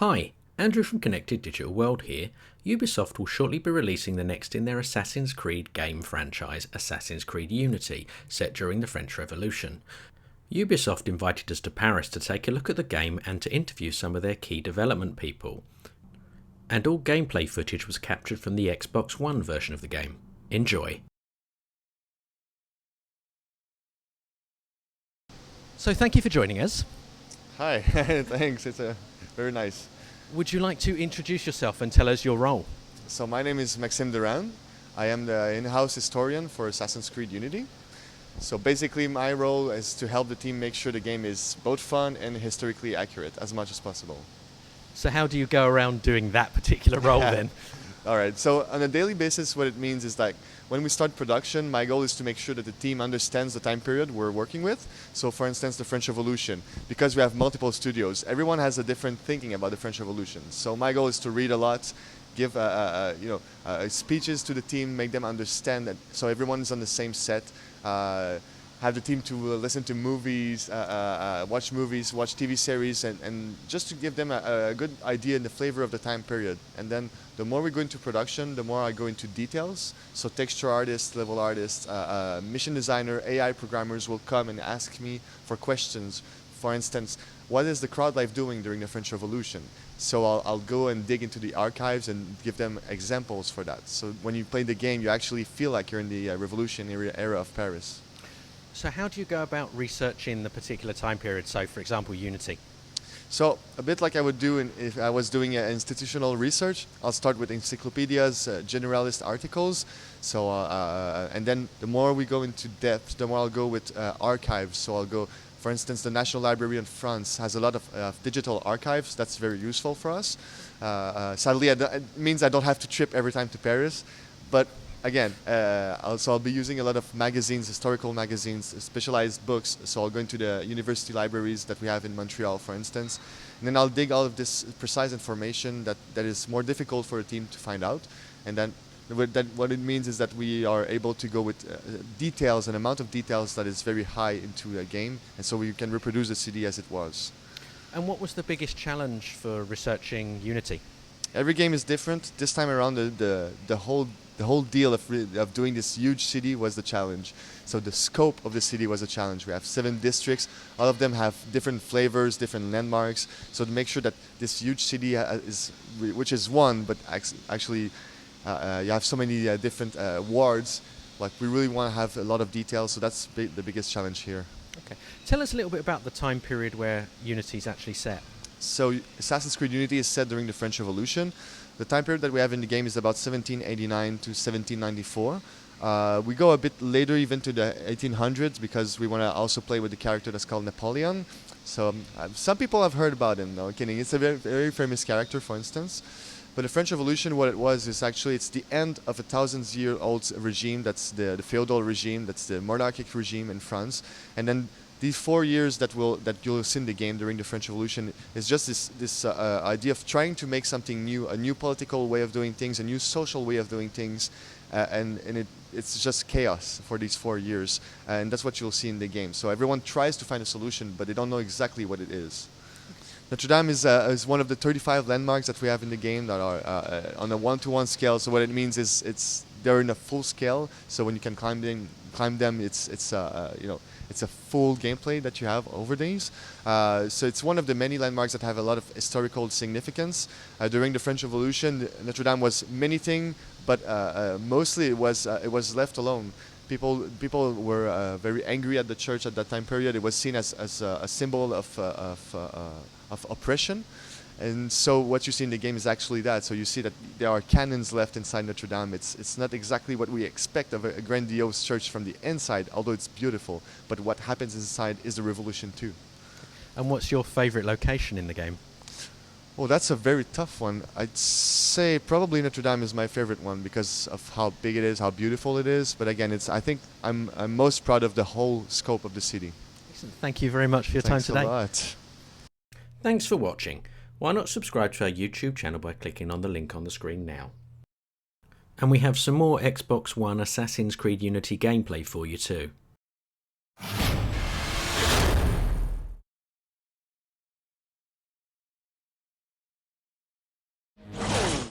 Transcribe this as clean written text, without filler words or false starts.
Hi, Andrew from Connected Digital World here. Ubisoft will shortly be releasing the next in their Assassin's Creed game franchise, Assassin's Creed Unity, set during the French Revolution. Ubisoft invited us to Paris to take a look at the game and to interview some of their key development people. And all gameplay footage was captured from the Xbox One version of the game. Enjoy! So thank you for joining us. Hi, thanks. It's very nice. Would you like to introduce yourself and tell us your role? So my name is Maxime Durand. I am the in-house historian for Assassin's Creed Unity. So basically my role is to help the team make sure the game is both fun and historically accurate as much as possible. So how do you go around doing that particular role then? All right, so on a daily basis what it means is like when we start production, my goal is to make sure that the team understands the time period we're working with. So for instance, the French Revolution, because we have multiple studios, everyone has a different thinking about the French Revolution. So my goal is to read a lot, give speeches to the team, make them understand that, so everyone is on the same set. Have the team to listen to movies, watch movies, watch TV series, and just to give them a good idea and the flavor of the time period. And then the more we go into production, the more I go into details. So texture artists, level artists, mission designer, AI programmers will come and ask me for questions. For instance, what is the crowd life doing during the French Revolution? So I'll go and dig into the archives and give them examples for that. So when you play the game, you actually feel like you're in the revolutionary era of Paris. So how do you go about researching the particular time period, so for example Unity? So a bit like I would do if I was doing institutional research, I'll start with encyclopedias, generalist articles. So and then the more we go into depth, the more I'll go with archives. So I'll go, for instance, the National Library in France has a lot of digital archives. That's very useful for us. Sadly, it means I don't have to trip every time to Paris, but again, I'll be using a lot of magazines, historical magazines, specialized books. So I'll go into the university libraries that we have in Montreal, for instance. And then I'll dig all of this precise information that is more difficult for a team to find out. And then what it means is that we are able to go with details, an amount of details that is very high into a game. And so we can reproduce the city as it was. And what was the biggest challenge for researching Unity? Every game is different. This time around, the whole deal of doing this huge city was the challenge. So the scope of the city was a challenge. We have 7 districts. All of them have different flavors, different landmarks. So to make sure that this huge city which is one, but actually you have so many different wards. Like we really want to have a lot of details. So that's the biggest challenge here. Okay. Tell us a little bit about the time period where Unity is actually set. So Assassin's Creed Unity is set during the French Revolution. The time period that we have in the game is about 1789 to 1794. We go a bit later even to the 1800s because we want to also play with the character that's called Napoleon. So some people have heard about him, no kidding. It's a very, very famous character, for instance. But the French Revolution, what it was, is actually it's the end of a 1,000-year-old regime. That's the feudal regime. That's the monarchic regime in France. And then these 4 years that you'll see in the game during the French Revolution is just this idea of trying to make something new, a new political way of doing things, a new social way of doing things, and it's just chaos for these 4 years, and that's what you'll see in the game. So everyone tries to find a solution, but they don't know exactly what it is. Notre Dame is one of the 35 landmarks that we have in the game that are on a 1-to-1 scale. So what it means is they're in a full scale. So when you can climb them, it's a full gameplay that you have over these. So it's one of the many landmarks that have a lot of historical significance. During the French Revolution, Notre Dame was many things, but mostly it was left alone. People were very angry at the church at that time period. It was seen as a symbol of oppression. And so what you see in the game is actually that. So you see that there are cannons left inside Notre Dame. It's not exactly what we expect of a grandiose church from the inside, although it's beautiful. But what happens inside is the revolution too. And what's your favorite location in the game? Oh, that's a very tough one. I'd say probably Notre Dame is my favorite one because of how big it is, how beautiful it is. But again, I think I'm most proud of the whole scope of the city. Excellent. Thank you very much for your time today. Thanks a lot. Thanks for watching. Why not subscribe to our YouTube channel by clicking on the link on the screen now. And we have some more Xbox One Assassin's Creed Unity gameplay for you too.